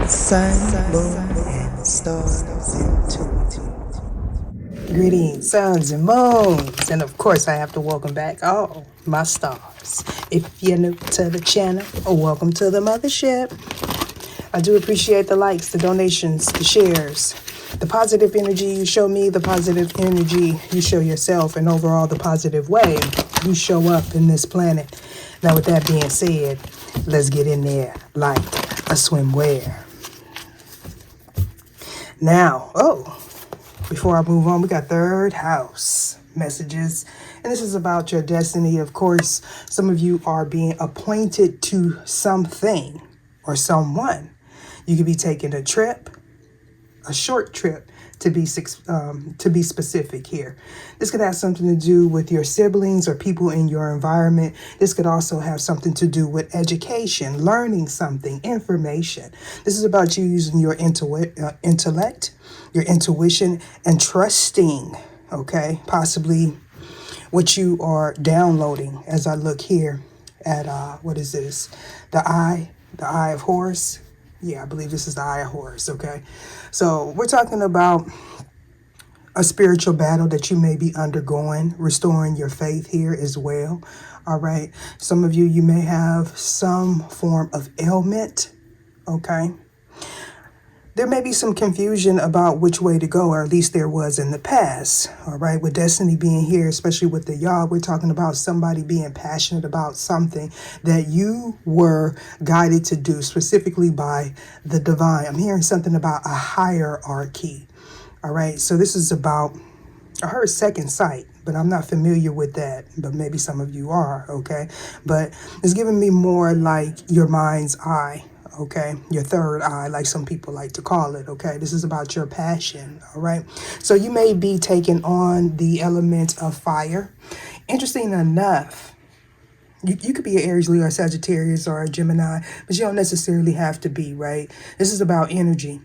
Sun, moon, and stars intuitive. Greetings, suns and moons. And of course, I have to welcome back all my stars. If you're new to the channel, welcome to the mothership. I do appreciate the likes, the donations, the shares, the positive energy you show me, the positive energy you show yourself, and overall the positive way you show up in this planet. Now, with that being said, let's get in there like a swimwear. Now, before I move on, we got third house messages. And this is about your destiny. Of course, some of you are being appointed to something or someone. You could be taking a trip, a short trip to be specific here. This could have something to do with your siblings or people in your environment. This could also have something to do with education, learning something, information. This is about you using your intellect, your intuition, and trusting, okay, possibly what you are downloading. As I look here at, what is this? The eye of Horus. Yeah, I believe this is the eye of Horus, okay? So we're talking about a spiritual battle that you may be undergoing, restoring your faith here as well, all right? Some of you may have some form of ailment, okay? There may be some confusion about which way to go, or at least there was in the past, all right? With destiny being here, especially with the y'all, we're talking about somebody being passionate about something that you were guided to do, specifically by the divine. I'm hearing something about a hierarchy, all right? So this is about, I heard second sight, but I'm not familiar with that, but maybe some of you are, okay? But it's giving me more like your mind's eye, okay? Your third eye, like some people like to call it, okay? This is about your passion, all right? So you may be taking on the element of fire. Interesting enough, you could be an Aries, Leo, or Sagittarius, or a Gemini, but you don't necessarily have to be, right? This is about energy.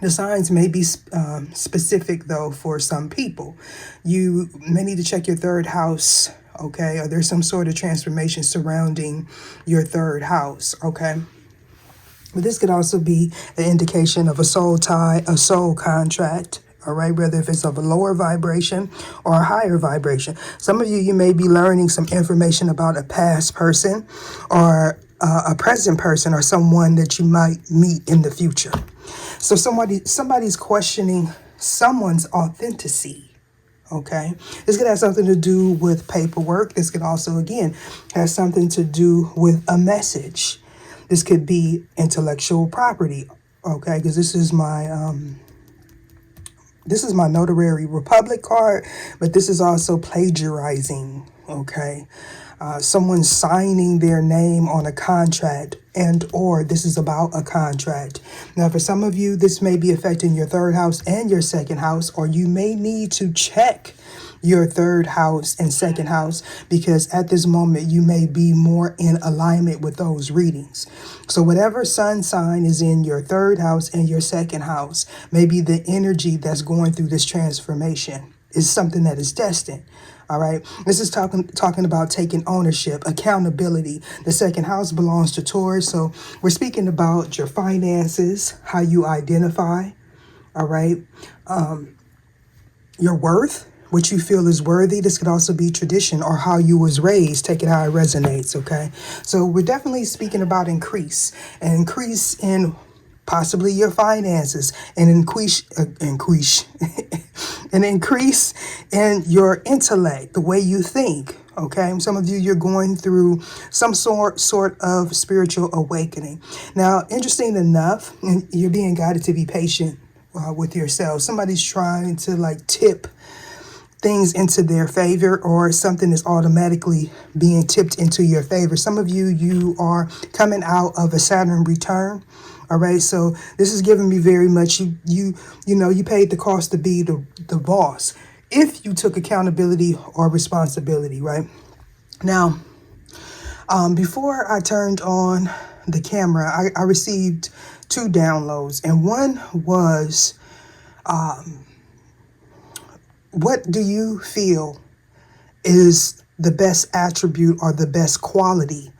The signs may be specific, though, for some people. You may need to check your third house, okay? Or there's some sort of transformation surrounding your third house, okay? But this could also be an indication of a soul tie, a soul contract, all right, whether if it's of a lower vibration or a higher vibration. Some of you may be learning some information about a past person or a present person or someone that you might meet in the future. So somebody's questioning someone's authenticity. Okay, this could have something to do with paperwork. This could also, again, have something to do with a message. This could be intellectual property, okay? Because this is my notary republic card, but this is also plagiarizing, okay? Someone signing their name on a contract, and or this is about a contract. Now, for some of you, this may be affecting your third house and your second house, or you may need to check your third house and second house, because at this moment you may be more in alignment with those readings. So whatever sun sign is in your third house and your second house, maybe the energy that's going through this transformation is something that is destined. All right. This is talking about taking ownership, accountability. The second house belongs to Taurus. So we're speaking about your finances, how you identify. All right. Your worth, what you feel is worthy. This could also be tradition or how you was raised. Take it how it resonates, okay? So we're definitely speaking about an increase in possibly your finances, an increase in your intellect, the way you think, okay? Some of you, you're going through some sort of spiritual awakening. Now, interesting enough, and you're being guided to be patient with yourself. Somebody's trying to like tip things into their favor, or something is automatically being tipped into your favor. Some of you, you are coming out of a Saturn return. All right. So this is giving me very much, you paid the cost to be the boss if you took accountability or responsibility. Right now, before I turned on the camera, I received 2 downloads, and one was, what do you feel is the best attribute or the best quality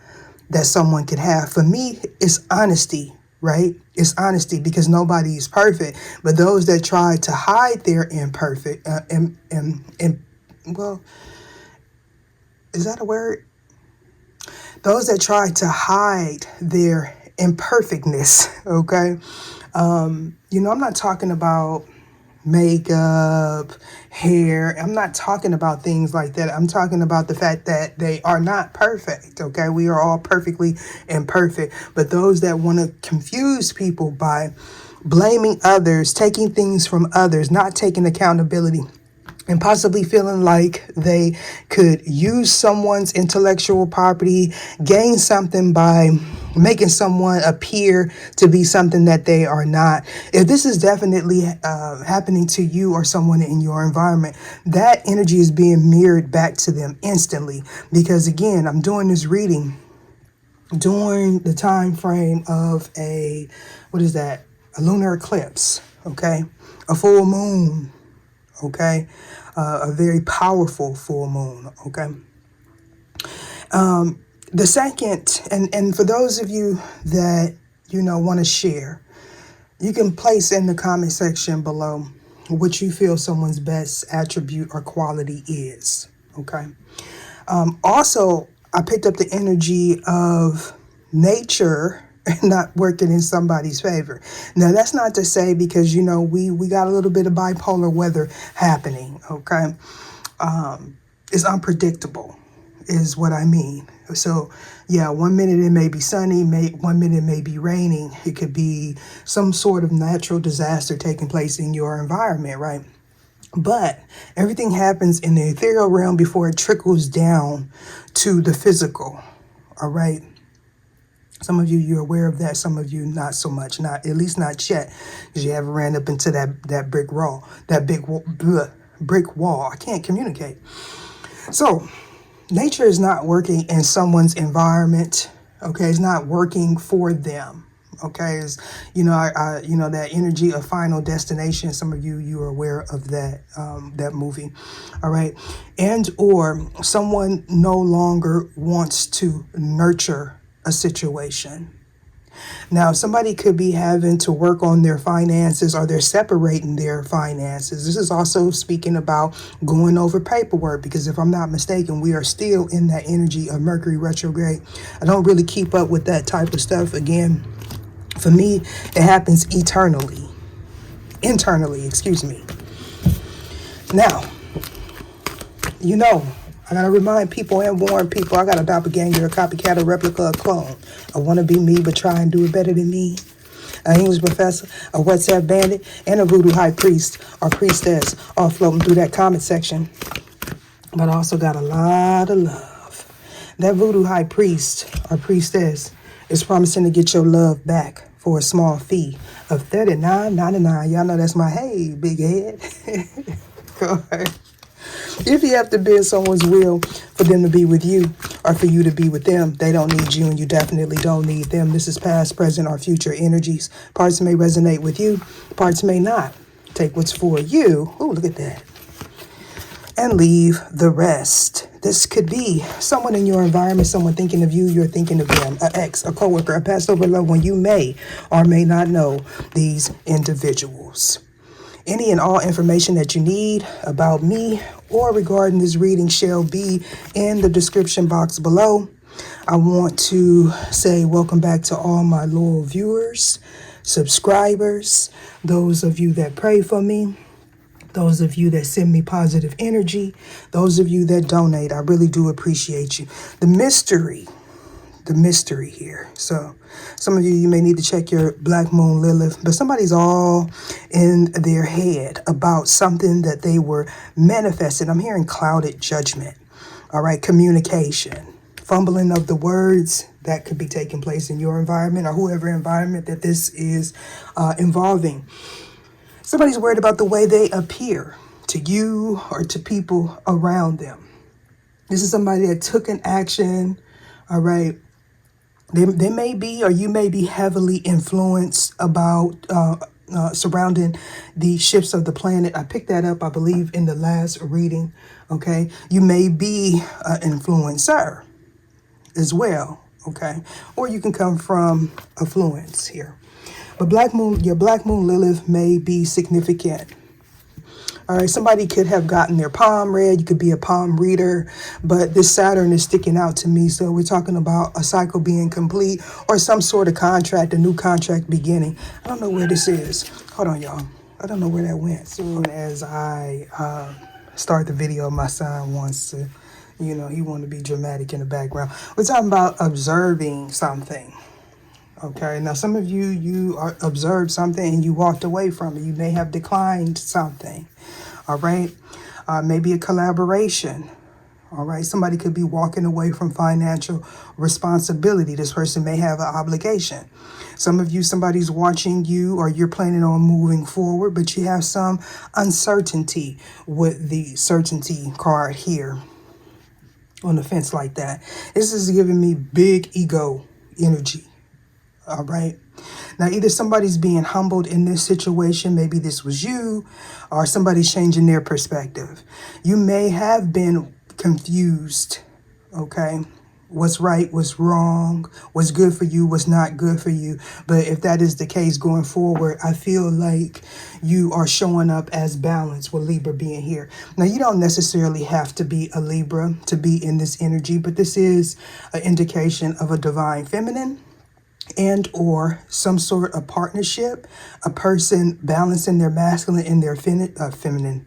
that someone could have? For me, it's honesty. right? It's honesty, because nobody is perfect. But those that try to hide their imperfect, well, is that a word? Those that try to hide their imperfectness, okay? You know, I'm not talking about makeup, hair. I'm not talking about things like that. I'm talking about the fact that they are not perfect, okay? We are all perfectly imperfect. But those that want to confuse people by blaming others, taking things from others, not taking accountability, and possibly feeling like they could use someone's intellectual property, gain something by making someone appear to be something that they are not. If this is definitely happening to you or someone in your environment, that energy is being mirrored back to them instantly. Because again, I'm doing this reading during the time frame of a lunar eclipse, okay? A full moon, okay? A very powerful full moon, okay? The second, and for those of you that, you know, want to share, you can place in the comment section below what you feel someone's best attribute or quality is, okay? Also, I picked up the energy of nature not working in somebody's favor. Now, that's not to say, because, you know, we got a little bit of bipolar weather happening, okay? It's unpredictable is what I mean. So, yeah, 1 minute it may be sunny, 1 minute it may be raining. It could be some sort of natural disaster taking place in your environment, right? But everything happens in the ethereal realm before it trickles down to the physical, all right? Some of you, you're aware of that. Some of you, not so much. Not, at least not yet, because you haven't ran up into that brick wall, brick wall. I can't communicate. So, nature is not working in someone's environment. Okay, it's not working for them. Okay, is, you know, you know, that energy of Final Destination. Some of you are aware of that that movie. All right, and or someone no longer wants to nurture a situation. Now, somebody could be having to work on their finances, or they're separating their finances. This is also speaking about going over paperwork, because if I'm not mistaken, we are still in that energy of Mercury retrograde. I don't really keep up with that type of stuff. Again, for me, it happens internally, excuse me. Now, you know, I gotta remind people and warn people, I got a doppelganger, a copycat, a replica, a clone. I want to be me, but try and do it better than me. An English professor, a WhatsApp bandit, and a voodoo high priest or priestess, all floating through that comment section. But I also got a lot of love. That voodoo high priest or priestess is promising to get your love back for a small fee of $39.99. Y'all know that's my hey, big head. Go ahead. If you have to bend someone's will for them to be with you or for you to be with them, they don't need you and you definitely don't need them. This is past, present, or future energies. Parts may resonate with you, parts may not. Take what's for you. Oh, look at that. And leave the rest. This could be someone in your environment, someone thinking of you, you're thinking of them, an ex, a coworker, a past over loved one. You may or may not know these individuals. Any and all information that you need about me or regarding this reading shall be in the description box below. I want to say welcome back to all my loyal viewers, subscribers, those of you that pray for me, those of you that send me positive energy, those of you that donate. I really do appreciate you. The mystery here. So some of you may need to check your Black Moon Lilith, but somebody's all in their head about something that they were manifesting. I'm hearing clouded judgment. All right. Communication, fumbling of the words that could be taking place in your environment or whoever environment that this is involving. Somebody's worried about the way they appear to you or to people around them. This is somebody that took an action. All right. They may be, or you may be heavily influenced about surrounding the shifts of the planet. I picked that up, I believe, in the last reading. Okay. You may be an influencer as well. okay? Or you can come from affluence here. But Black Moon, your Black Moon Lilith may be significant. All right, somebody could have gotten their palm read. You could be a palm reader, but this Saturn is sticking out to me. So we're talking about a cycle being complete or some sort of contract, a new contract beginning. I don't know where this is. Hold on, y'all. I don't know where that went. Soon as I start the video, my son wants to, you know, he wants to be dramatic in the background. We're talking about observing something. Okay, now some of you observed something and you walked away from it. You may have declined something. All right, maybe a collaboration. All right, somebody could be walking away from financial responsibility. This person may have an obligation. Some of you, somebody's watching you or you're planning on moving forward, but you have some uncertainty with the certainty card here on the fence like that. This is giving me big ego energy. All right. Now, either somebody's being humbled in this situation, maybe this was you, or somebody's changing their perspective. You may have been confused, okay? What's right, what's wrong, what's good for you, what's not good for you. But if that is the case going forward, I feel like you are showing up as balanced with Libra being here. Now, you don't necessarily have to be a Libra to be in this energy, but this is an indication of a divine feminine and or some sort of partnership, a person balancing their masculine and their feminine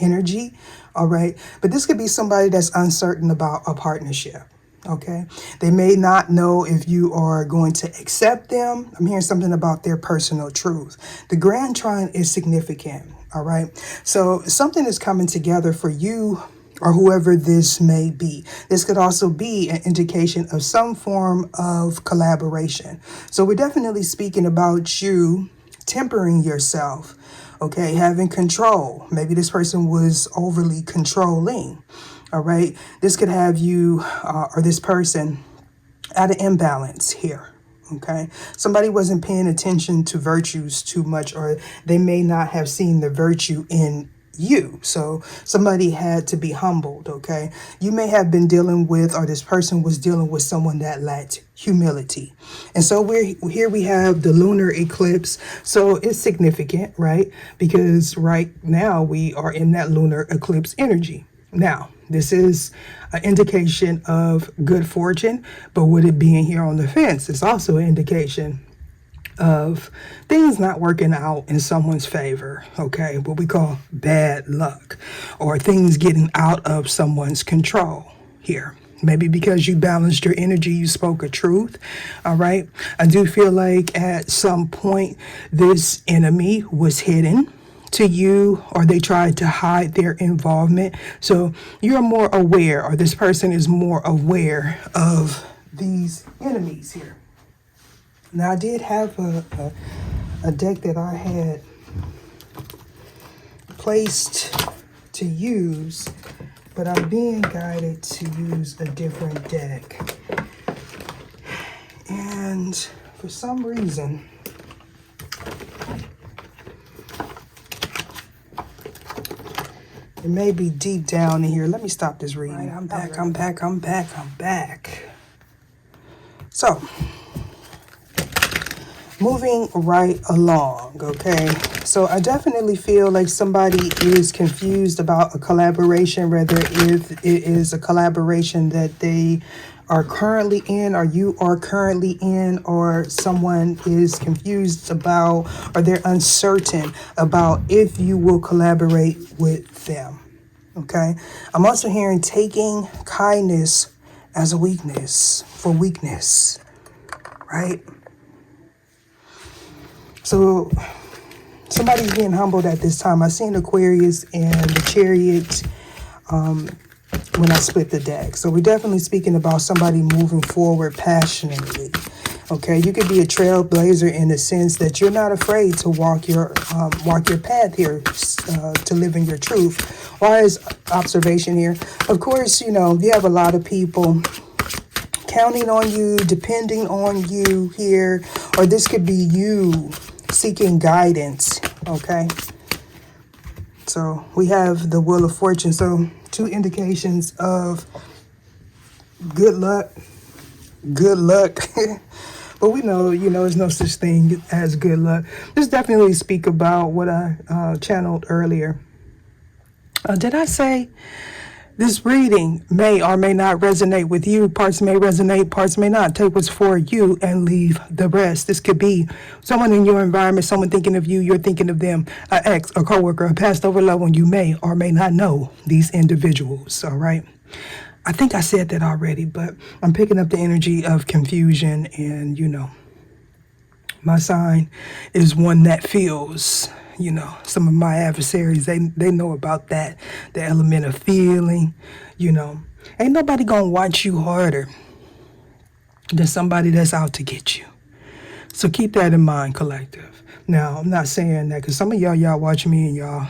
energy. All right. But this could be somebody that's uncertain about a partnership. Okay. They may not know if you are going to accept them. I'm hearing something about their personal truth. The Grand Trine is significant. All right. So something is coming together for you or whoever this may be. This could also be an indication of some form of collaboration. So we're definitely speaking about you tempering yourself, okay, having control. Maybe this person was overly controlling, all right? This could have you or this person at an imbalance here. Okay, somebody wasn't paying attention to virtues too much, or they may not have seen the virtue in you. So somebody had to be humbled. Okay, you may have been dealing with, or this person was dealing with someone that lacked humility. And so here we have the lunar eclipse. So it's significant, right? Because right now we are in that lunar eclipse energy. Now, this is an indication of good fortune, but with it being here on the fence, it's also an indication of things not working out in someone's favor, okay? What we call bad luck, or things getting out of someone's control here. Maybe because you balanced your energy, you spoke a truth, all right? I do feel like at some point this enemy was hidden to you, or they tried to hide their involvement. So you're more aware, or this person is more aware of these enemies here. Now, I did have a deck that I had placed to use, but I'm being guided to use a different deck. And for some reason, it may be deep down in here. Let me stop this reading. Right, I'm back. So, moving right along, okay? So I definitely feel like somebody is confused about a collaboration, whether if it is a collaboration that they are currently in, or you are currently in, or someone is confused about, or they're uncertain about if you will collaborate with them, okay? I'm also hearing taking kindness as a weakness, for weakness, right? So somebody's being humbled at this time. I seen Aquarius and the Chariot when I split the deck. So we're definitely speaking about somebody moving forward passionately. Okay, you could be a trailblazer in the sense that you're not afraid to walk your path here, to live in your truth. Wise observation here. Of course, you know, you have a lot of people counting on you, depending on you here, or this could be you seeking guidance, okay? So we have the Wheel of Fortune. So two indications of good luck good luck. But we know, there's no such thing as good luck. Let's definitely speak about what I channeled earlier. Did I say this reading may or may not resonate with you? Parts may resonate, parts may not. Take what's for you and leave the rest. This could be someone in your environment, someone thinking of you, you're thinking of them, an ex, a coworker, a past over loved one. You may or may not know these individuals, all right? I think I said that already, but I'm picking up the energy of confusion, and, my sign is one that feels, some of my adversaries, they know about that, the element of feeling, Ain't nobody gonna watch you harder than somebody that's out to get you. So keep that in mind, collective. Now, I'm not saying that because some of y'all watch me and y'all,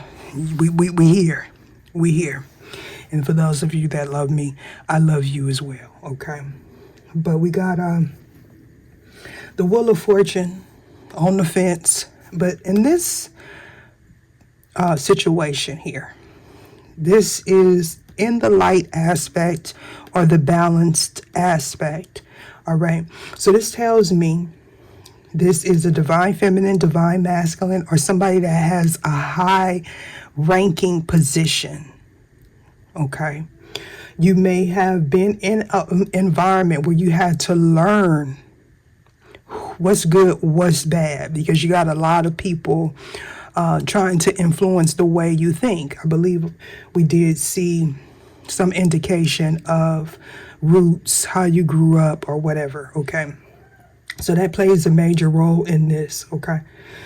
we here. And for those of you that love me, I love you as well, okay? But we got the Wheel of Fortune on the fence. But in this situation here, this is in the light aspect or the balanced aspect, all right? So this tells me this is a divine feminine, divine masculine, or somebody that has a high ranking position. Okay, you may have been in an environment where you had to learn what's good, what's bad, because you got a lot of people trying to influence the way you think. I believe we did see some indication of roots, how you grew up or whatever, okay? So that plays a major role in this, okay?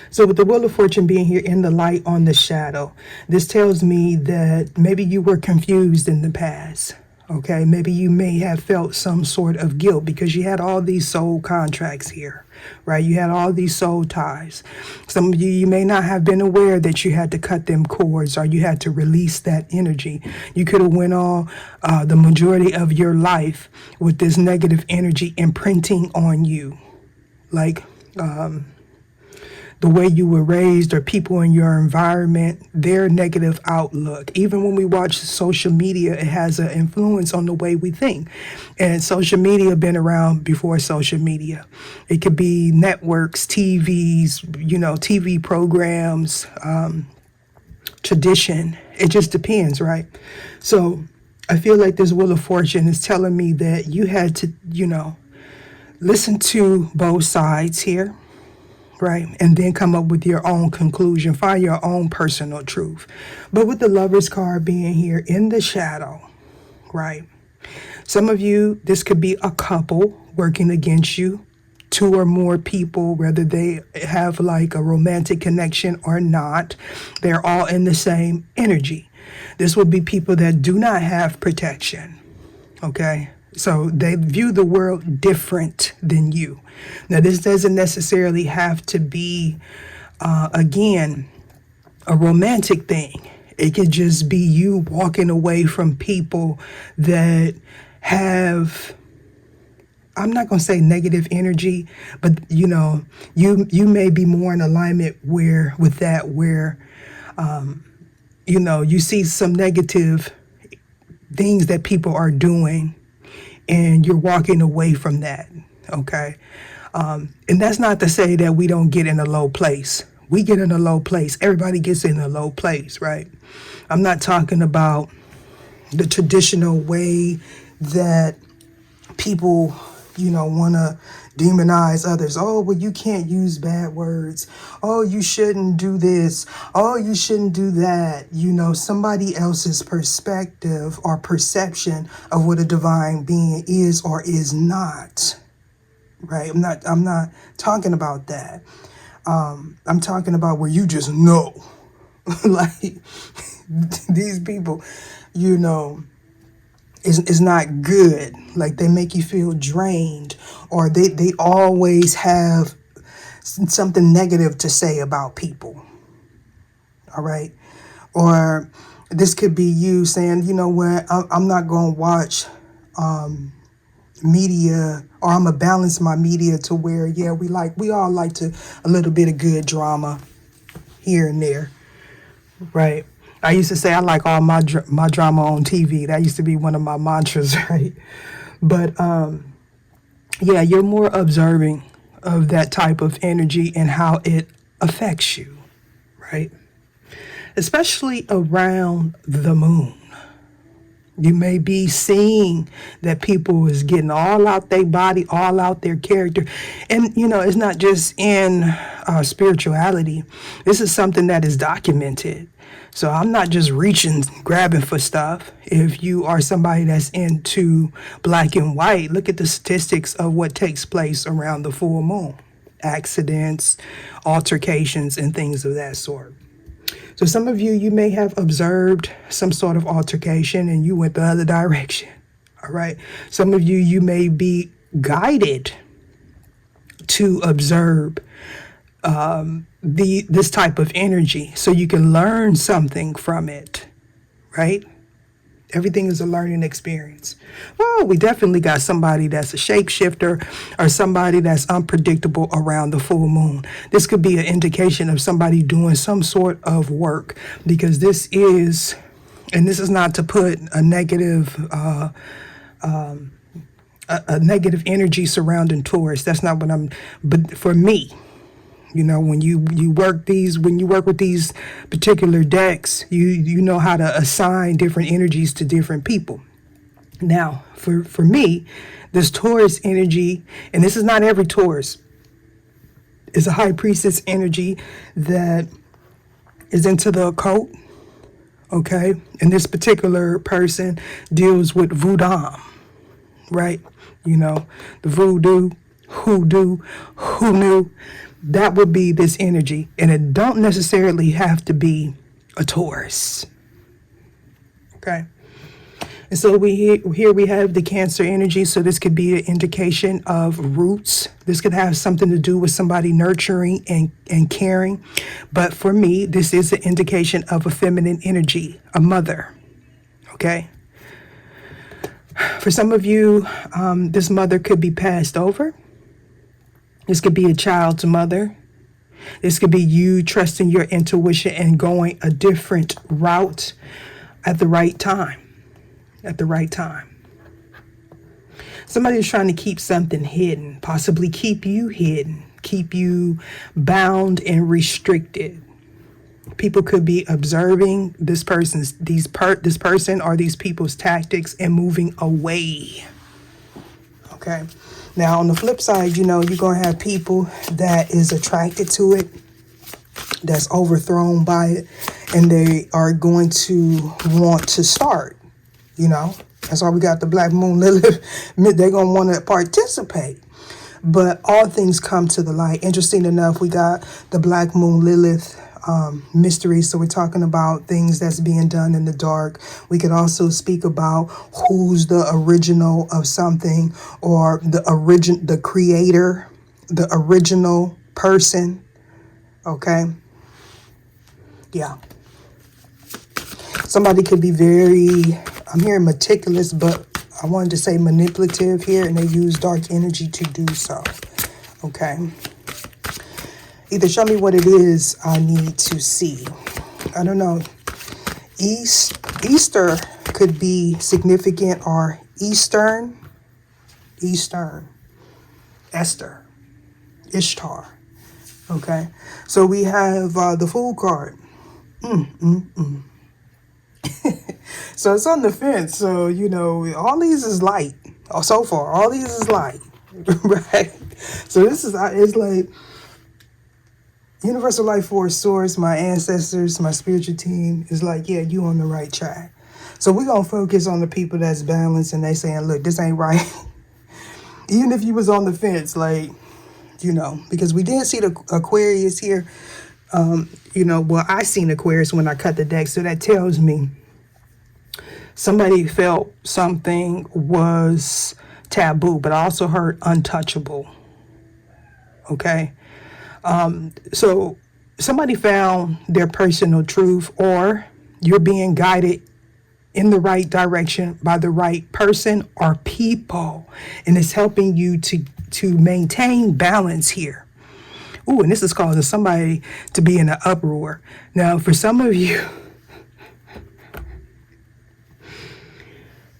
So with the Wheel of Fortune being here in the light on the shadow, this tells me that maybe you were confused in the past, okay? Maybe you may have felt some sort of guilt because you had all these soul contracts here, right? You had all these soul ties. Some of you may not have been aware that you had to cut them cords or you had to release that energy. You could have went on the majority of your life with this negative energy imprinting on you. Like the way you were raised or people in your environment, their negative outlook. Even when we watch social media, it has an influence on the way we think. And social media been around before social media. It could be networks, TVs, TV programs, tradition. It just depends, right? So I feel like this Wheel of Fortune is telling me that you had to, listen to both sides here, right? And then come up with your own conclusion, find your own personal truth. But with the Lovers card being here in the shadow, right? Some of you, this could be a couple working against you, two or more people, whether they have like a romantic connection or not. They're all in the same energy. This would be people that do not have protection, okay? So they view the world different than you. Now, this doesn't necessarily have to be, again, a romantic thing. It could just be you walking away from people that have, I'm not going to say negative energy, but, you may be more in alignment where you see some negative things that people are doing, and you're walking away from that, okay? And that's not to say that we don't get in a low place. We get in a low place. Everybody gets in a low place, right? I'm not talking about the traditional way that people, want to demonize others. Oh, well, you can't use bad words. Oh, you shouldn't do this. Oh, you shouldn't do that. Somebody else's perspective or perception of what a divine being is or is not. Right? I'm not talking about that. I'm talking about where you just know. Like these people, is not good. Like they make you feel drained, or they always have something negative to say about people. All right. Or this could be you saying, you know what, I'm not going to watch media, or I'm going to balance my media to where, we all like to a little bit of good drama here and there. Right. I used to say I like all my drama on TV. That used to be one of my mantras, right? But yeah, you're more observing of that type of energy and how it affects you, right? Especially around the moon. You may be seeing that people is getting all out their body, all out their character. And, you know, it's not just in spirituality. This is something that is documented. So I'm not just reaching, grabbing for stuff. If you are somebody that's into black and white, look at the statistics of what takes place around the full moon. Accidents, altercations, and things of that sort. So some of you, you may have observed some sort of altercation and you went the other direction. All right. Some of you, you may be guided to observe this type of energy so you can learn something from it. Right. Everything is a learning experience. Well, we definitely got somebody that's a shapeshifter or somebody that's unpredictable around the full moon. This could be an indication of somebody doing some sort of work, because this is, and this is not to put a negative negative energy surrounding Taurus. That's not what but for me, you know, when you work with these particular decks, you know how to assign different energies to different people. Now, for me, this Taurus energy, and this is not every Taurus, is a high priestess energy that is into the occult. Okay, and this particular person deals with voodoo, right? You know, the voodoo, hoodoo, who knew. That would be this energy. And it don't necessarily have to be a Taurus. Okay. And so here we have the Cancer energy. So this could be an indication of roots. This could have something to do with somebody nurturing and caring. But for me, this is an indication of a feminine energy, a mother. Okay. For some of you, this mother could be passed over. This could be a child's mother. This could be you trusting your intuition and going a different route at the right time. At the right time. Somebody is trying to keep something hidden, possibly keep you hidden, keep you bound and restricted. People could be observing this person or these people's tactics and moving away. Okay. Now, on the flip side, you know, you're going to have people that is attracted to it, that's overthrown by it, and they are going to want to start, you know. That's why we got the Black Moon Lilith. They're going to want to participate. But all things come to the light. Interesting enough, we got the Black Moon Lilith mystery. So we're talking about things that's being done in the dark. We could also speak about who's the original of something, or the creator, the original person. Okay. Yeah. Somebody could be very, I'm hearing meticulous, but I wanted to say manipulative here, and they use dark energy to do so. Okay. Either show me what it is I need to see. I don't know. Easter could be significant, or Eastern, Esther, Ishtar. Okay. So we have the Fool card. So it's on the fence. So, you know, all these is light. So far, all these is light. Right? So this is, it's like, Universal Life Force Source, my ancestors, my spiritual team is like, yeah, you on the right track. So we're going to focus on the people that's balanced and they saying, look, this ain't right. Even if you was on the fence, like, you know, because we did see the Aquarius here. You know, well, I seen Aquarius when I cut the deck. So that tells me somebody felt something was taboo, but I also heard untouchable. Okay. So somebody found their personal truth, or you're being guided in the right direction by the right person or people. And it's helping you to maintain balance here. Ooh, and this is causing somebody to be in an uproar. Now, for some of you,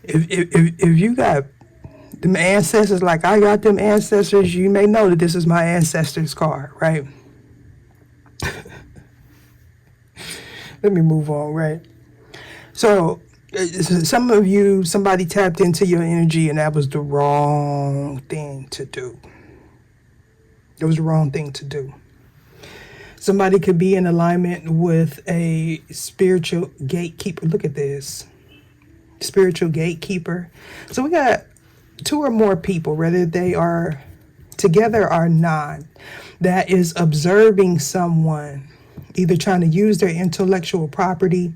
if you got Them ancestors, like I got them ancestors, you may know that this is my ancestors card, right? Let me move on, right? So some of you, somebody tapped into your energy and that was the wrong thing to do. It was the wrong thing to do. Somebody could be in alignment with a spiritual gatekeeper. Look at this. Spiritual gatekeeper. So we got 2 or more people, whether they are together or not, that is observing someone, either trying to use their intellectual property,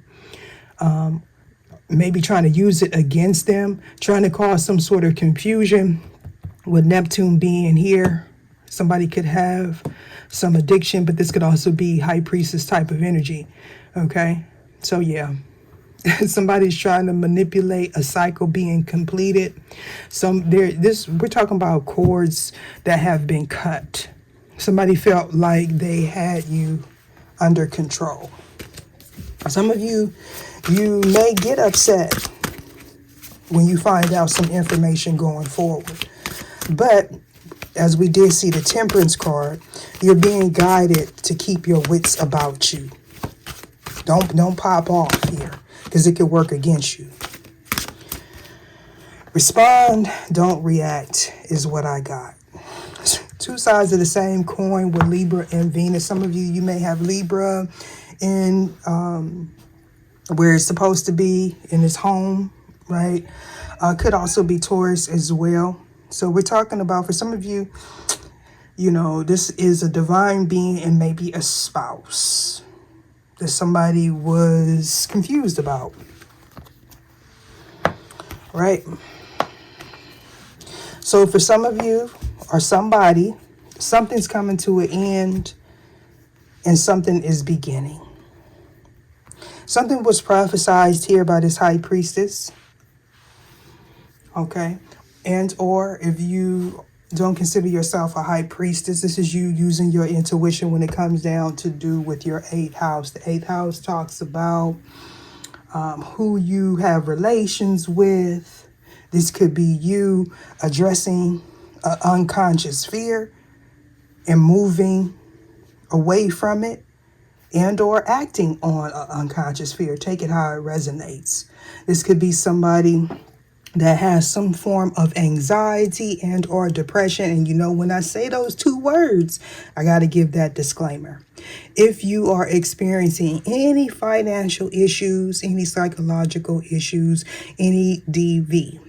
maybe trying to use it against them, trying to cause some sort of confusion. With Neptune being here, somebody could have some addiction, but this could also be high priestess type of energy. Okay, so yeah. Somebody's trying to manipulate a cycle being completed. We're talking about cords that have been cut. Somebody felt like they had you under control. Some of you may get upset when you find out some information going forward. But as we did see the Temperance card, you're being guided to keep your wits about you. Don't pop off here, because it could work against you. Respond, don't react is what I got. 2 sides of the same coin with Libra and Venus. Some of you may have Libra in where it's supposed to be, in its home, right? Could also be Taurus as well. So we're talking about, for some of you, this is a divine being and maybe a spouse that somebody was confused about, right? So for some of you or somebody, something's coming to an end and something is beginning. Something was prophesized here by this high priestess, okay? And or if you don't consider yourself a high priestess, this is you using your intuition when it comes down to do with your 8th house. The 8th house talks about who you have relations with. This could be you addressing an unconscious fear and moving away from it, and or acting on an unconscious fear. Take it how it resonates. This could be somebody that has some form of anxiety and or depression. And when I say those 2 words, I got to give that disclaimer. If you are experiencing any financial issues, any psychological issues, any DV,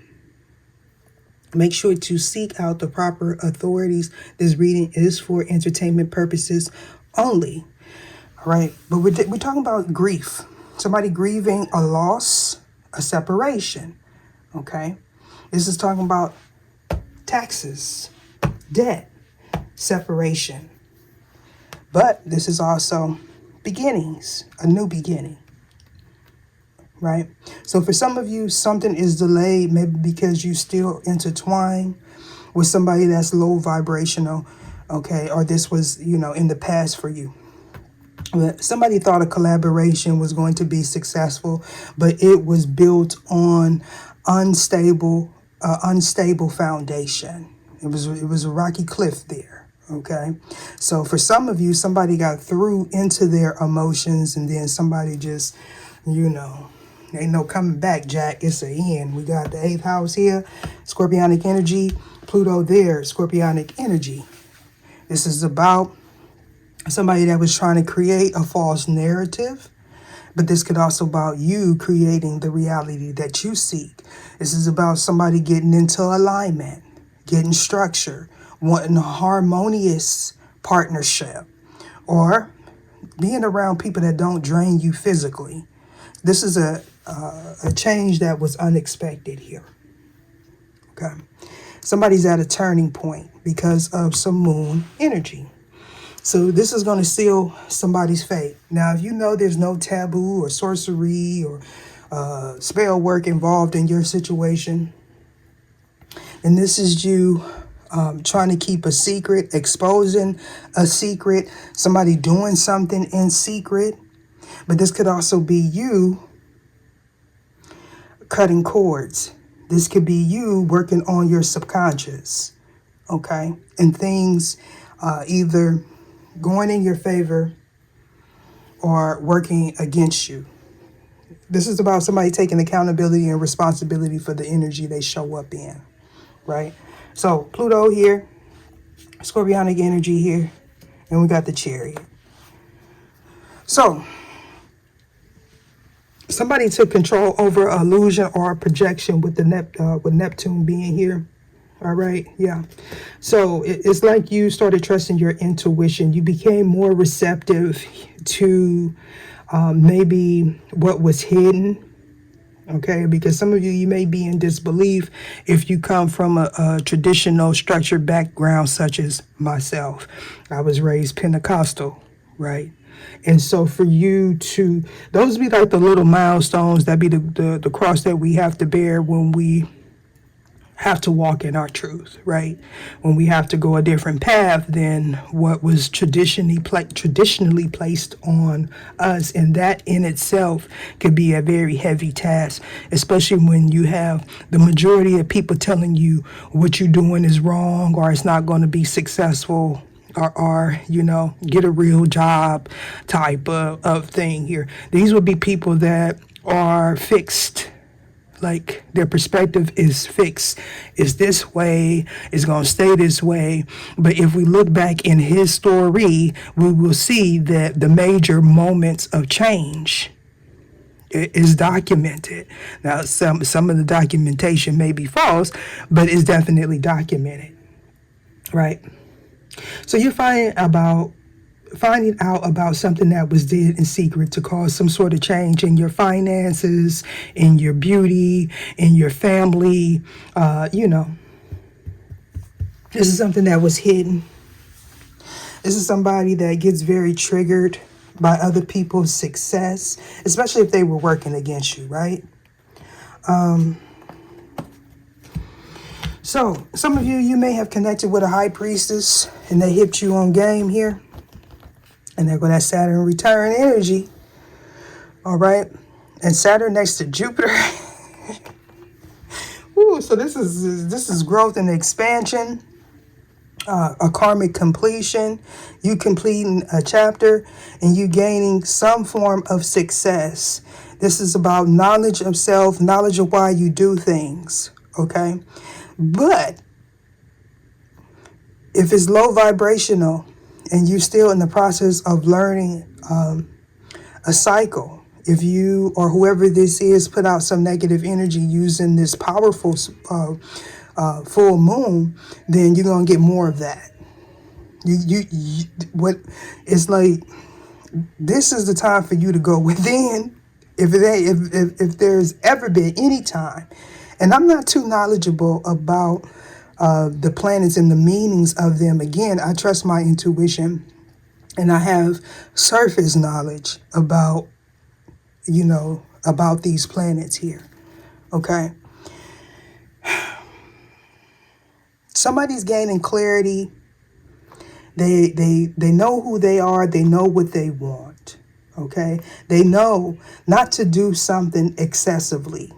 make sure to seek out the proper authorities. This reading is for entertainment purposes only. All right. But we're talking about grief. Somebody grieving a loss, a separation. Okay. This is talking about taxes, debt, separation. But this is also beginnings, a new beginning. Right? So for some of you, something is delayed, maybe because you still intertwine with somebody that's low vibrational, okay? Or this was, in the past for you. Somebody thought a collaboration was going to be successful, but it was built on unstable foundation. It was a rocky cliff there. Okay, so for some of you, somebody got through into their emotions, and then somebody just, ain't no coming back, Jack. It's an end. We got the 8th house here, Scorpionic energy, Pluto there, Scorpionic energy. This is about somebody that was trying to create a false narrative, but this could also about you creating the reality that you seek. This is about somebody getting into alignment, getting structure, wanting a harmonious partnership, or being around people that don't drain you physically. This is a change that was unexpected here. Okay. Somebody's at a turning point because of some moon energy. So this is going to seal somebody's fate. Now, if you know there's no taboo or sorcery or spell work involved in your situation, and this is you trying to keep a secret, exposing a secret, somebody doing something in secret. But this could also be you cutting cords, This could be you working on your subconscious, okay? And things either going in your favor or working against you. This is about somebody taking accountability and responsibility for the energy they show up in, right? So Pluto here, Scorpionic energy here, and we got the Chariot. So somebody took control over illusion or projection with the with Neptune being here. All right, yeah. So it's like you started trusting your intuition. You became more receptive to maybe what was hidden. Okay, because some of you may be in disbelief if you come from a traditional structured background such as myself. I was raised Pentecostal, right? And so for you to, those be like the little milestones, that be the cross that we have to bear when we have to walk in our truth, right? When we have to go a different path than what was traditionally placed on us. And that in itself could be a very heavy task, especially when you have the majority of people telling you what you're doing is wrong or it's not going to be successful, or you know, get a real job type of thing here. These would be people that are fixed. Like their perspective is fixed. It's this way, it's going to stay this way. But if we look back in his story, we will see that the major moments of change is documented. Now, some of the documentation may be false, but it's definitely documented, right? So you're finding out about something that was did in secret to cause some sort of change in your finances, in your beauty, in your family. You know, this is something that was hidden. This is somebody that gets very triggered by other people's success, especially if they were working against you, right? So some of you may have connected with a high priestess and they hit you on game here. And there go that Saturn return energy. All right. And Saturn next to Jupiter. Ooh, so this is growth and expansion. A karmic completion. You completing a chapter and you gaining some form of success. This is about knowledge of self, knowledge of why you do things. Okay. But if it's low vibrational, and you're still in the process of learning a cycle, if you or whoever this is put out some negative energy using this powerful full moon, then you're gonna get more of that. What it's like, this is the time for you to go within. If there's ever been any time, and I'm not too knowledgeable about the planets and the meanings of them. Again, I trust my intuition and I have surface knowledge about, you know, about these planets here. Okay. Somebody's gaining clarity. They know who they are. They know what they want. Okay. They know not to do something excessively.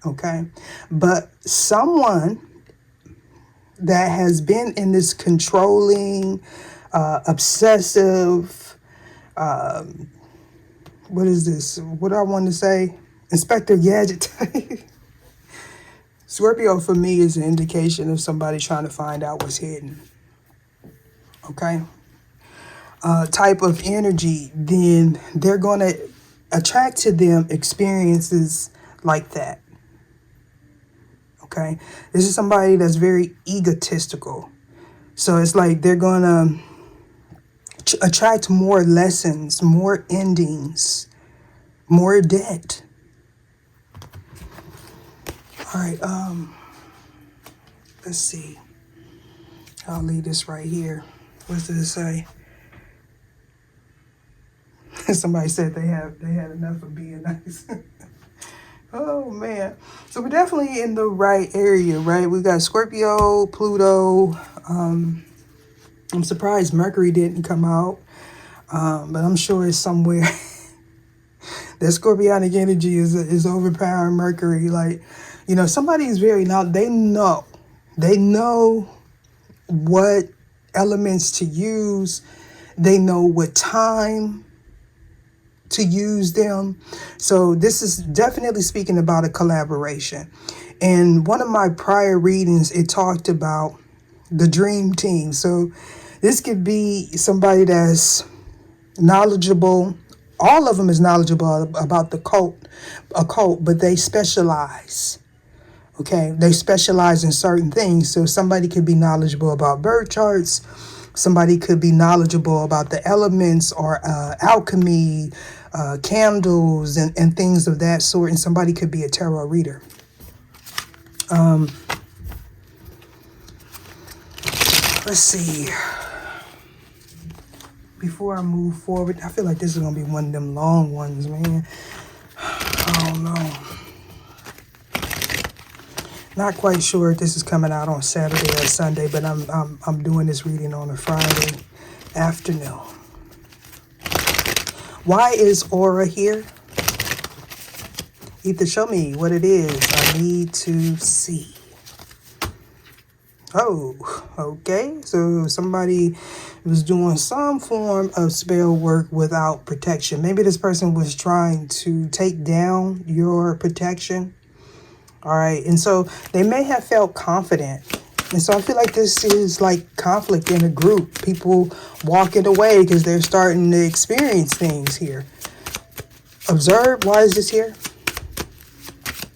Okay. But someone that has been in this controlling, obsessive, what is this? What do I want to say? Inspector Gadget. Scorpio for me is an indication of somebody trying to find out what's hidden. Okay. Type of energy, then they're going to attract to them experiences like that. Okay, this is somebody that's very egotistical. So it's like they're going to attract more lessons, more endings, more debt. All right, let's see. I'll leave this right here. What did it say? Somebody said they had enough of being nice. Oh, man. So we're definitely in the right area, right? We got Scorpio, Pluto. I'm surprised Mercury didn't come out, but I'm sure it's somewhere. That Scorpionic energy is overpowering Mercury. Like, You know, somebody is very, now they know what elements to use. They know what time to use them. So this is definitely speaking about a collaboration. And one of my prior readings, it talked about the dream team. So this could be somebody that's knowledgeable. All of them is knowledgeable about the occult, but they specialize. Okay, they specialize in certain things. So somebody could be knowledgeable about birth charts. Somebody could be knowledgeable about the elements or alchemy, candles, and things of that sort. And somebody could be a tarot reader. Let's see. Before I move forward, I feel like this is going to be one of them long ones, man. I don't know. Not quite sure if this is coming out on Saturday or Sunday, but I'm doing this reading on a Friday afternoon. Why is aura here? Ether, show me what it is. I need to see. Oh, okay. So somebody was doing some form of spell work without protection. Maybe this person was trying to take down your protection. All right. And so they may have felt confident. And so I feel like this is like conflict in a group. People walking away because they're starting to experience things here. Observe. Why is this here?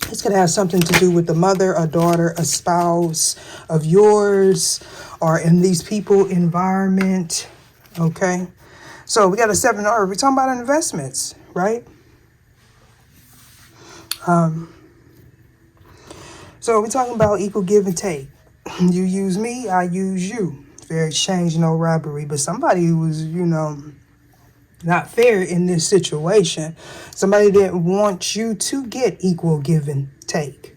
This could have something to do with the mother, a daughter, a spouse of yours, or in these people environment. Okay. So we got a 7 of Earth. We're talking about investments, right? So we're talking about equal give and take. You use me, I use you. Fair exchange, no robbery. But somebody who was, not fair in this situation. Somebody didn't want you to get equal give and take.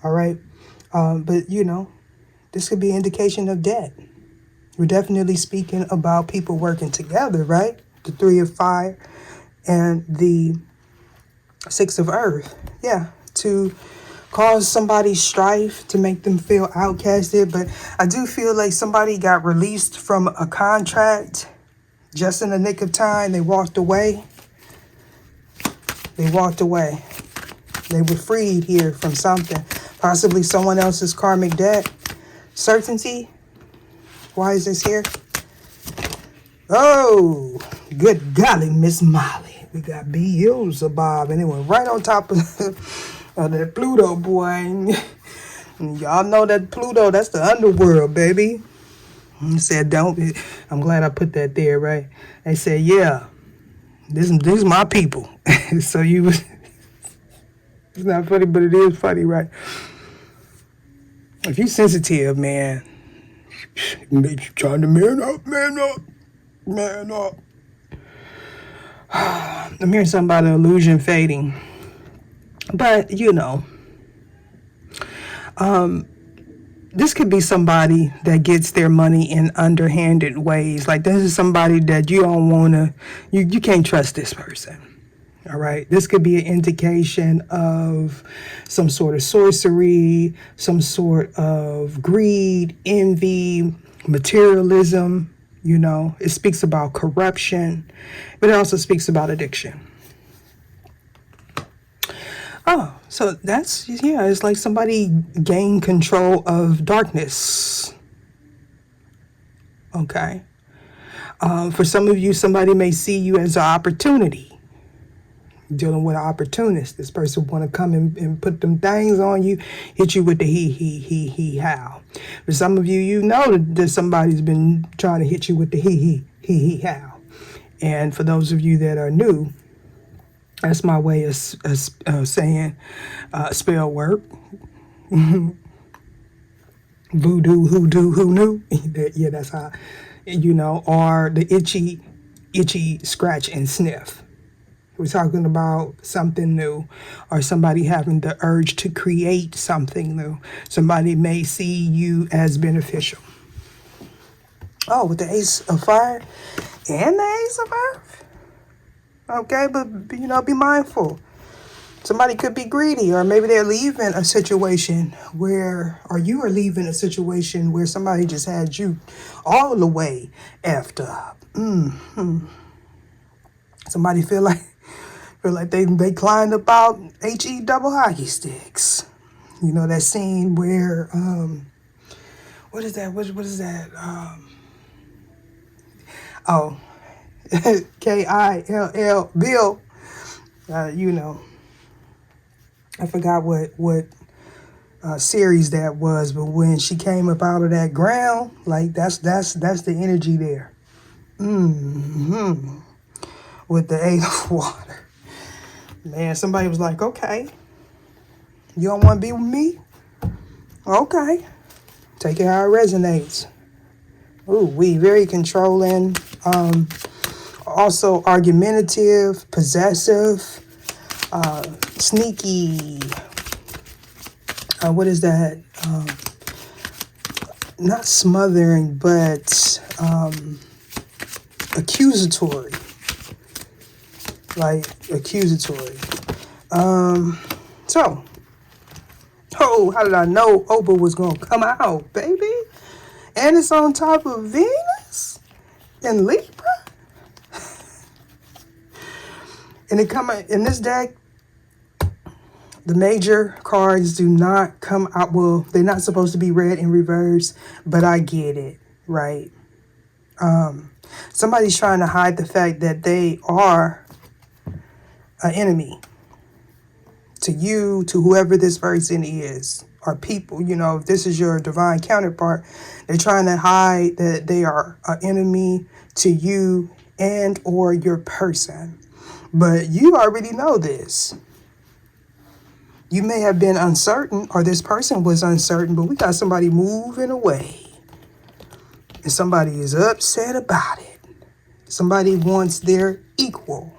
All right. But, this could be an indication of debt. We're definitely speaking about people working together, right? The 3 of Fire and the 6 of Earth. Yeah. To cause somebody strife, to make them feel outcasted. But I do feel like somebody got released from a contract just in the nick of time. They walked away. They walked away. They were freed here from something. Possibly someone else's karmic debt. Certainty. Why is this here? Oh, good golly, Miss Molly. We got Beelzebub. And it went right on top of that Pluto, boy. And y'all know that Pluto, that's the underworld, baby. He said, don't. I'm glad I put that there, right? They said, yeah, this is my people. So it's not funny, but it is funny, right? If you're sensitive, man, you're trying to man up. I'm hearing something about an illusion fading. But, this could be somebody that gets their money in underhanded ways. Like this is somebody that you don't want to, you can't trust this person. All right. This could be an indication of some sort of sorcery, some sort of greed, envy, materialism. It speaks about corruption, but it also speaks about addiction. Oh, so that's, it's like somebody gained control of darkness. Okay. For some of you, somebody may see you as an opportunity. Dealing with an opportunist. This person want to come and put them things on you, hit you with the he, how. For some of you, that somebody's been trying to hit you with the he, how. And for those of you that are new, that's my way of saying spell work. Voodoo, hoodoo, who knew? Yeah, that's how, or the itchy scratch and sniff. We're talking about something new or somebody having the urge to create something new. Somebody may see you as beneficial. Oh, with the Ace of Fire and the Ace of Earth. Okay, but, be mindful. Somebody could be greedy, or maybe they're leaving a situation where, or you are leaving a situation where somebody just had you all the way effed up. Somebody feel like they climbed up out HE double hockey sticks. You know that scene where what is that? What is that? Kill Bill. You know, I forgot what series that was, but when she came up out of that ground, like that's the energy there. With the 8 of water. Man, somebody was like, okay, you don't want to be with me? Okay. Take it how it resonates. Ooh, we very controlling. Also argumentative, possessive, sneaky. What is that? Not smothering, but accusatory. Like accusatory. So, how did I know Oprah was gonna come out, baby? And it's on top of Venus and Libra. And it come in this deck. The major cards do not come out. Well, they're not supposed to be read in reverse, but I get it, right? Somebody's trying to hide the fact that they are an enemy to you, to whoever this person is, or people. You know, if this is your divine counterpart, they're trying to hide that they are an enemy to you and or your person. But you already know this. You may have been uncertain, or this person was uncertain, but we got somebody moving away. And somebody is upset about it. Somebody wants their equal.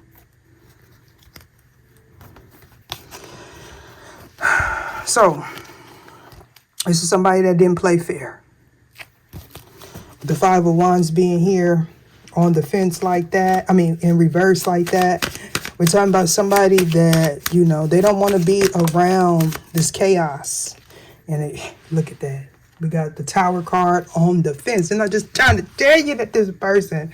So, this is somebody that didn't play fair. The 5 of Wands being here on the fence like that, in reverse like that. We're talking about somebody that, you know, they don't want to be around this chaos. And look at that. We got the Tower card on the fence. And I'm just trying to tell you that this person,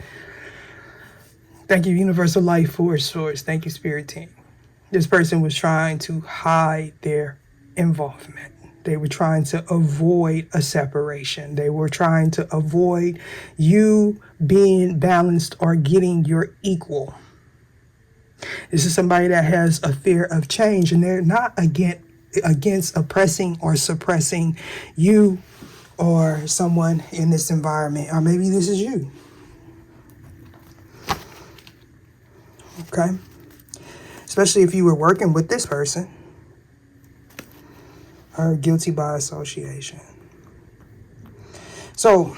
thank you, Universal Life Force Source. Thank you, Spirit Team. This person was trying to hide their involvement. They were trying to avoid a separation. They were trying to avoid you being balanced or getting your equal. This is somebody that has a fear of change, and they're not against oppressing or suppressing you or someone in this environment. Or maybe this is you. Okay? Especially if you were working with this person. Or guilty by association. So,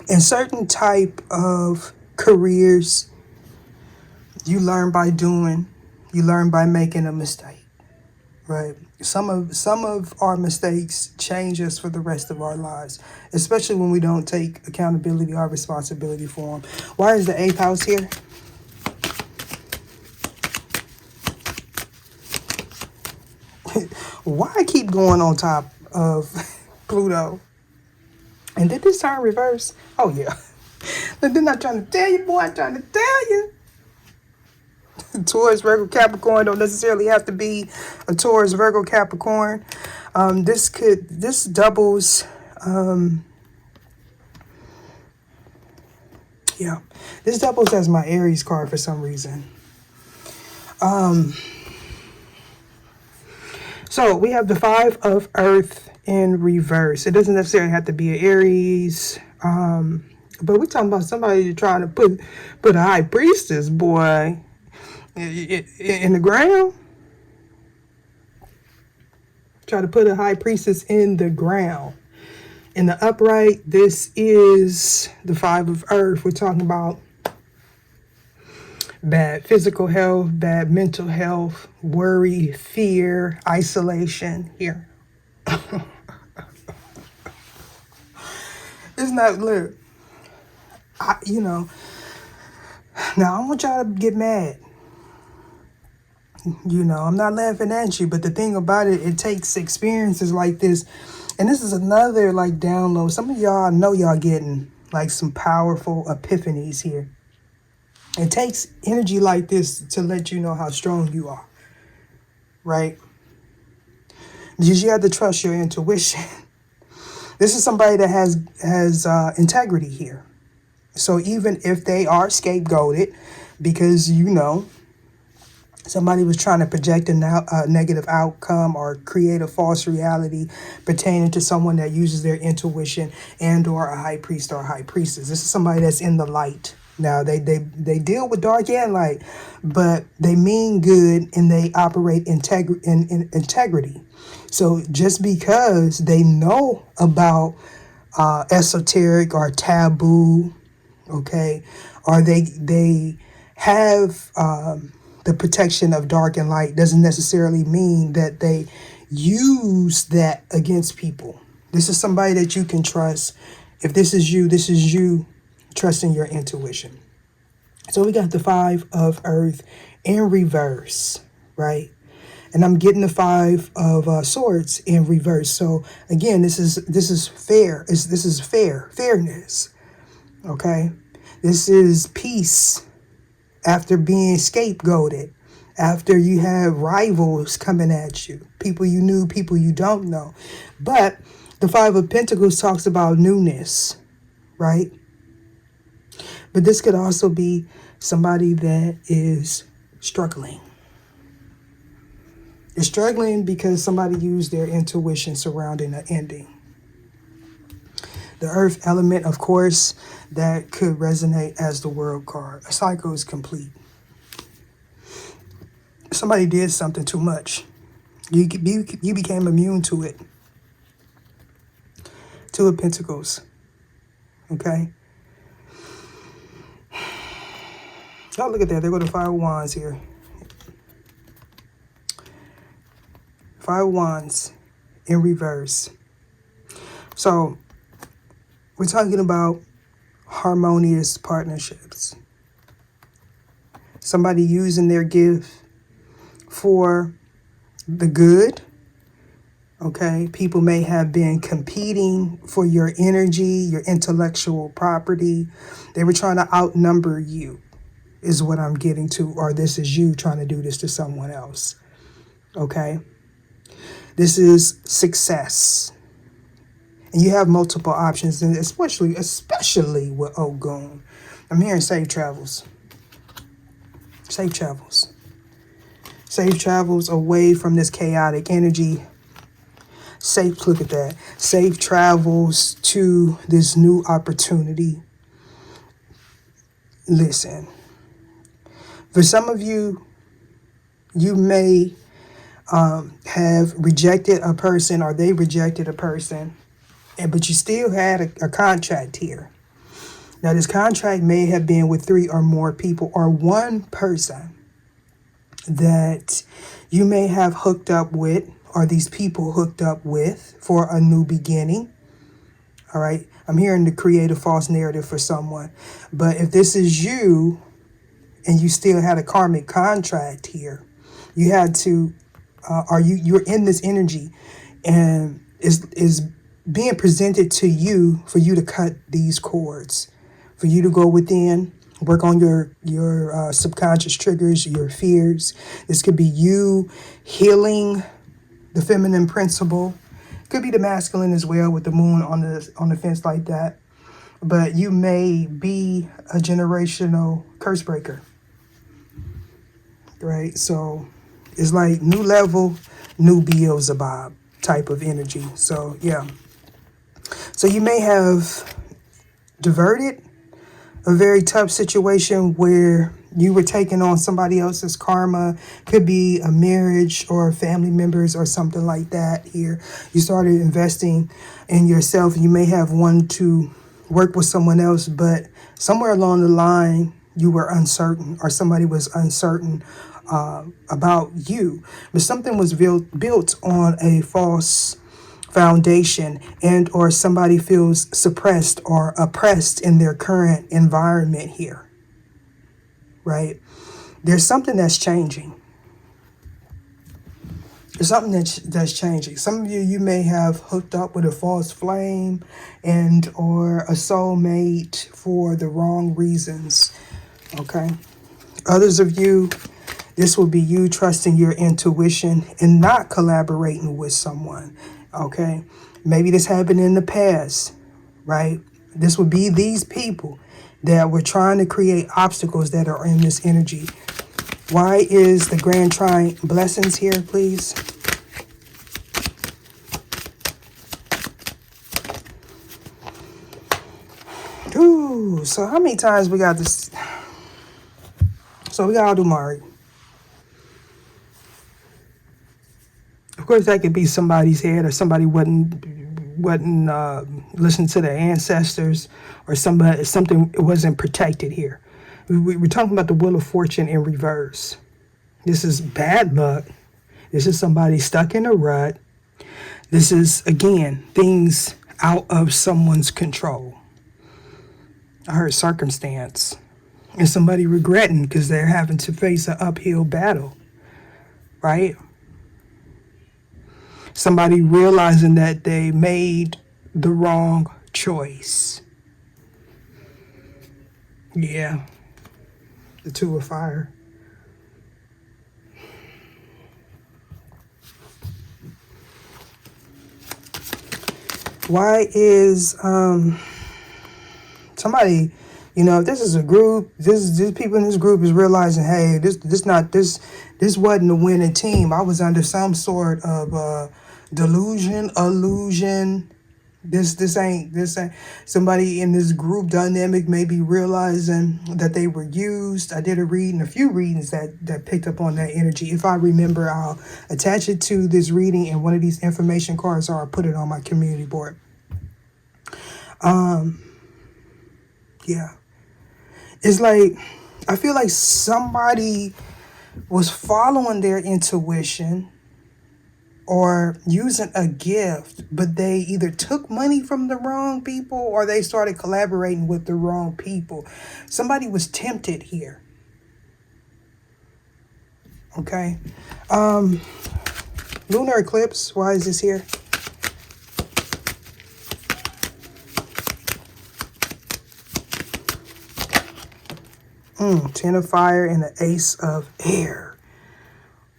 in certain type of careers, you learn by doing, you learn by making a mistake, right? Some of our mistakes change us for the rest of our lives, especially when we don't take accountability or responsibility for them. Why is the 8th house here? Why I keep going on top of Pluto? And did this turn reverse? Oh, yeah. But then I'm trying to tell you, boy, I'm trying to tell you. Taurus, Virgo, Capricorn don't necessarily have to be a Taurus, Virgo, Capricorn. This doubles, this doubles as my Aries card for some reason. So we have the 5 of Earth in reverse. It doesn't necessarily have to be an Aries, but we're talking about somebody trying to put a high priestess, boy, in the ground. Try to put a high priestess in the ground. In the upright, this is the 5 of Earth. We're talking about bad physical health, bad mental health, worry, fear, isolation here. It's not, look, now I want y'all to get mad. You know, I'm not laughing at you, but the thing about it, it takes experiences like this. And this is another like download. Some of y'all know y'all getting like some powerful epiphanies here. It takes energy like this to let you know how strong you are, right? Because you have to trust your intuition. This is somebody that has integrity here. So even if they are scapegoated because, you know, somebody was trying to project a negative outcome or create a false reality pertaining to someone that uses their intuition and or a high priest or a high priestess. This is somebody that's in the light. Now, they deal with dark and light, but they mean good and they operate in integrity. So just because they know about esoteric or taboo, okay, or they have the protection of dark and light doesn't necessarily mean that they use that against people. This is somebody that you can trust. If this is you trusting your intuition. So we got the 5 of Earth in reverse, right? And I'm getting the 5 of Swords in reverse. So again, this is fair. This is fairness. Okay, this is peace after being scapegoated, after you have rivals coming at you, people you knew, people you don't know. But the 5 of Pentacles talks about newness, right? But this could also be somebody that is struggling. They're struggling because somebody used their intuition surrounding an ending. The Earth element, of course, that could resonate as the World card. A cycle is complete. Somebody did something too much. You became immune to it. 2 of Pentacles. Okay? Oh, look at that. There go the 5 of Wands here. 5 of Wands in reverse. So, we're talking about harmonious partnerships. Somebody using their gift for the good. Okay, people may have been competing for your energy, your intellectual property. They were trying to outnumber you, is what I'm getting to, or this is you trying to do this to someone else. Okay, this is success. And you have multiple options, and especially with Ogun. I'm hearing safe travels. Safe travels. Safe travels away from this chaotic energy. Safe, look at that. Safe travels to this new opportunity. Listen. For some of you, you may have rejected a person, or they rejected a person, but you still had a contract here. Now, this contract may have been with 3 or more people, or one person that you may have hooked up with, or these people hooked up with for a new beginning. All right. I'm hearing to create a false narrative for someone. But if this is you and you still had a karmic contract here, you had to, you're in this energy and is being presented to you for you to cut these cords, for you to go within, work on your subconscious triggers, your fears. This could be you healing the feminine principle. Could be the masculine as well, with the moon on the fence like that. But you may be a generational curse breaker, right? So it's like new level, new Beelzebub type of energy. So yeah. So you may have diverted a very tough situation where you were taking on somebody else's karma. Could be a marriage or family members or something like that here. You started investing in yourself. You may have wanted to work with someone else, but somewhere along the line, you were uncertain, or somebody was uncertain about you. But something was built on a false foundation, and or somebody feels suppressed or oppressed in their current environment here, right? There's something that's changing. There's something that's changing. Some of you may have hooked up with a false flame and or a soulmate for the wrong reasons. Okay. Others of you, this will be you trusting your intuition and not collaborating with someone. Okay. Maybe this happened in the past, right? This would be these people that were trying to create obstacles that are in this energy. Why is the Grand Trine blessings here, please? Ooh, so how many times we got this? So we got to do Mari. Of course, that could be somebody's head, or somebody wasn't listening to their ancestors, or something wasn't protected here. We're talking about the Wheel of Fortune in reverse. This is bad luck. This is somebody stuck in a rut. This is, again, things out of someone's control. I heard circumstance. And somebody regretting because they're having to face an uphill battle, right? Somebody realizing that they made the wrong choice. Yeah. The Two of Fire. Why is somebody, if this is a group, this people in this group is realizing, hey, this wasn't a winning team. I was under some sort of delusion, illusion. This ain't somebody in this group dynamic may be realizing that they were used. I did a few readings that picked up on that energy. If I remember, I'll attach it to this reading in one of these information cards, or I'll put it on my community board. Yeah. It's like, I feel like somebody was following their intuition or using a gift, but they either took money from the wrong people or they started collaborating with the wrong people. Somebody was tempted here. Okay. Lunar eclipse. Why is this here? Ten of Fire and the Ace of Air.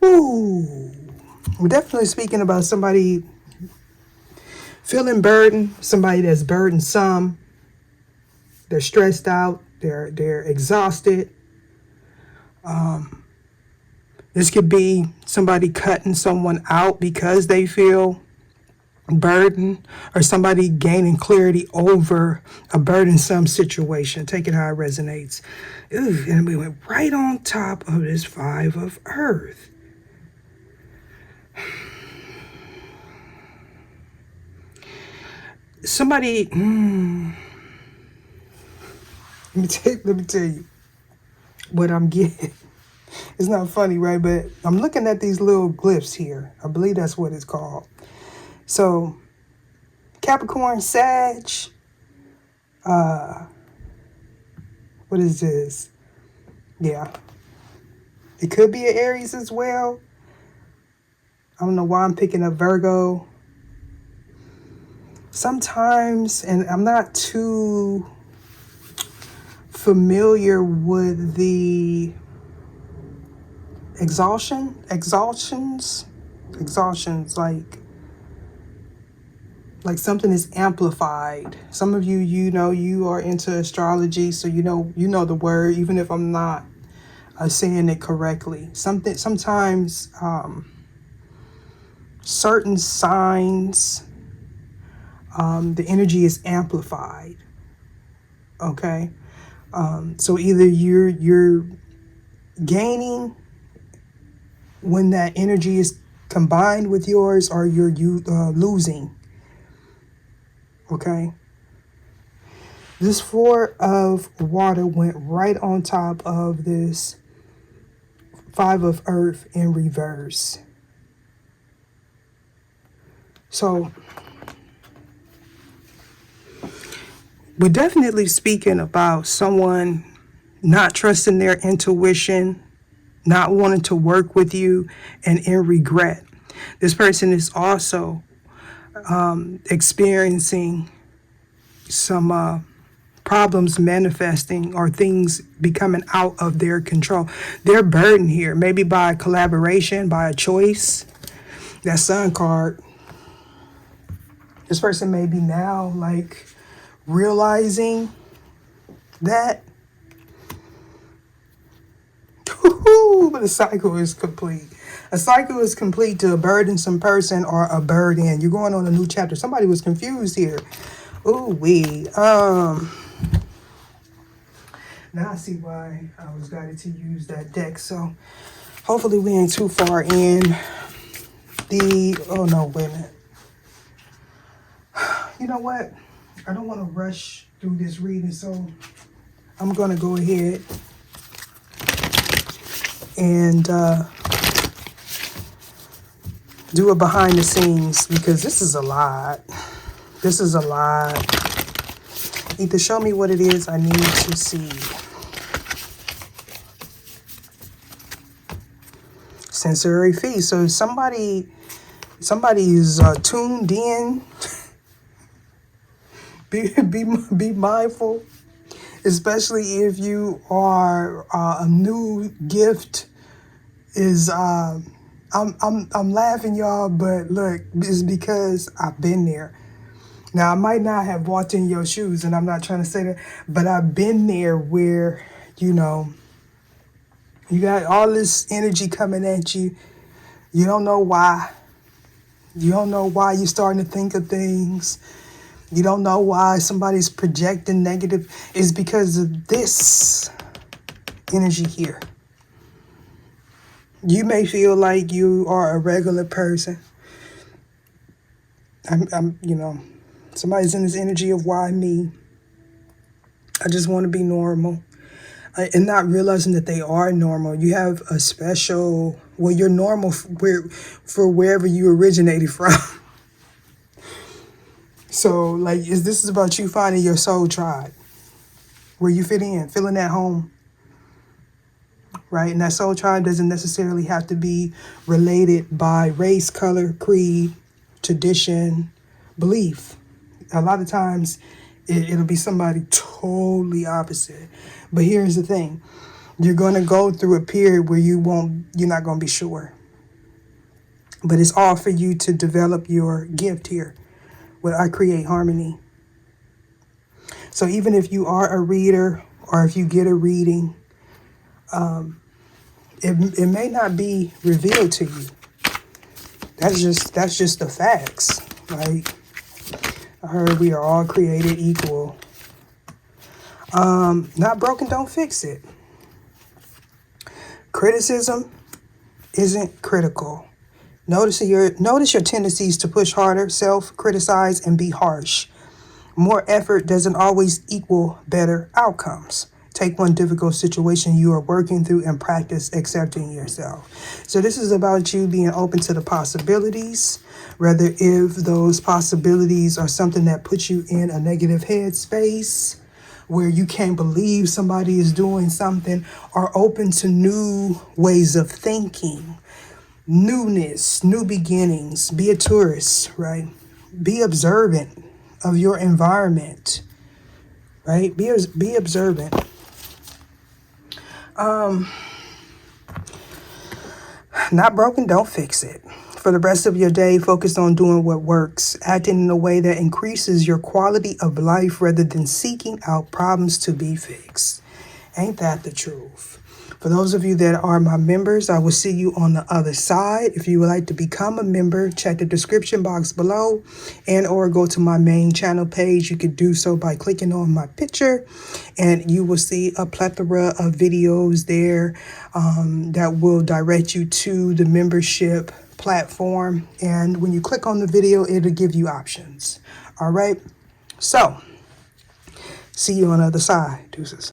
Ooh. We're definitely speaking about somebody feeling burdened, somebody that's burdensome. They're stressed out. They're exhausted. This could be somebody cutting someone out because they feel burdened, or somebody gaining clarity over a burdensome situation. Take it how it resonates. Ooh, and we went right on top of this Five of Earth. Somebody, let me tell you what I'm getting. It's not funny, right? But I'm looking at these little glyphs here. I believe that's what it's called. So, Capricorn, Sag, what is this? Yeah. It could be an Aries as well. I don't know why I'm picking up Virgo. Sometimes, and I'm not too familiar with the exhaustions, like something is amplified. Some of you, you are into astrology, so you know the word, even if I'm not saying it correctly. Sometimes certain signs, the energy is amplified. Okay, so either you're gaining when that energy is combined with yours, or you're losing. Okay. This Four of Water went right on top of this Five of Earth in reverse. So we're definitely speaking about someone not trusting their intuition, not wanting to work with you, and in regret. This person is also experiencing some problems manifesting or things becoming out of their control. They're burdened here, maybe by collaboration, by a choice. That Sun card. This person may be now like realizing that. But a cycle is complete. A cycle is complete to a burdensome person or a burden. You're going on a new chapter. Somebody was confused here. Ooh wee. Now I see why I was guided to use that deck. So hopefully we ain't too far in oh no, wait a minute. You know what? I don't want to rush through this reading, so I'm going to go ahead and do it behind the scenes because this is a lot. This is a lot. Either show me what it is I need to see. Sensory feast. So somebody is tuned in. Be mindful, especially if you are a new gift. Is I'm laughing, y'all, but look, it's because I've been there. Now I might not have walked in your shoes, and I'm not trying to say that, but I've been there where you got all this energy coming at you. You don't know why. You don't know why you're starting to think of things. You don't know why somebody's projecting negative. It's because of this energy here. You may feel like you are a regular person. Somebody's in this energy of why me? I just want to be normal. And not realizing that they are normal. You have a special, you're normal for wherever you originated from. So, this is about you finding your soul tribe, where you fit in, feeling at home, right? And that soul tribe doesn't necessarily have to be related by race, color, creed, tradition, belief. A lot of times, it'll be somebody totally opposite. But here's the thing. You're going to go through a period where you're not going to be sure. But it's all for you to develop your gift here. Where I create harmony. So even if you are a reader or if you get a reading, it may not be revealed to you. That's just the facts, right? I heard we are all created equal. Not broken, don't fix it. Criticism isn't critical. Notice your tendencies to push harder, self-criticize, and be harsh. More effort doesn't always equal better outcomes. Take one difficult situation you are working through and practice accepting yourself. So this is about you being open to the possibilities, whether if those possibilities are something that puts you in a negative headspace, where you can't believe somebody is doing something, or open to new ways of thinking. Newness, new beginnings. Be a tourist, right? Be observant of your environment, right? Be observant. Not broken, don't fix it. For the rest of your day, focus on doing what works, acting in a way that increases your quality of life rather than seeking out problems to be fixed. Ain't that the truth? For those of you that are my members, I will see you on the other side. If you would like to become a member, check the description box below and or go to my main channel page. You could do so by clicking on my picture and you will see a plethora of videos there that will direct you to the membership platform. And when you click on the video, it'll give you options. All right. So see you on the other side. Deuces.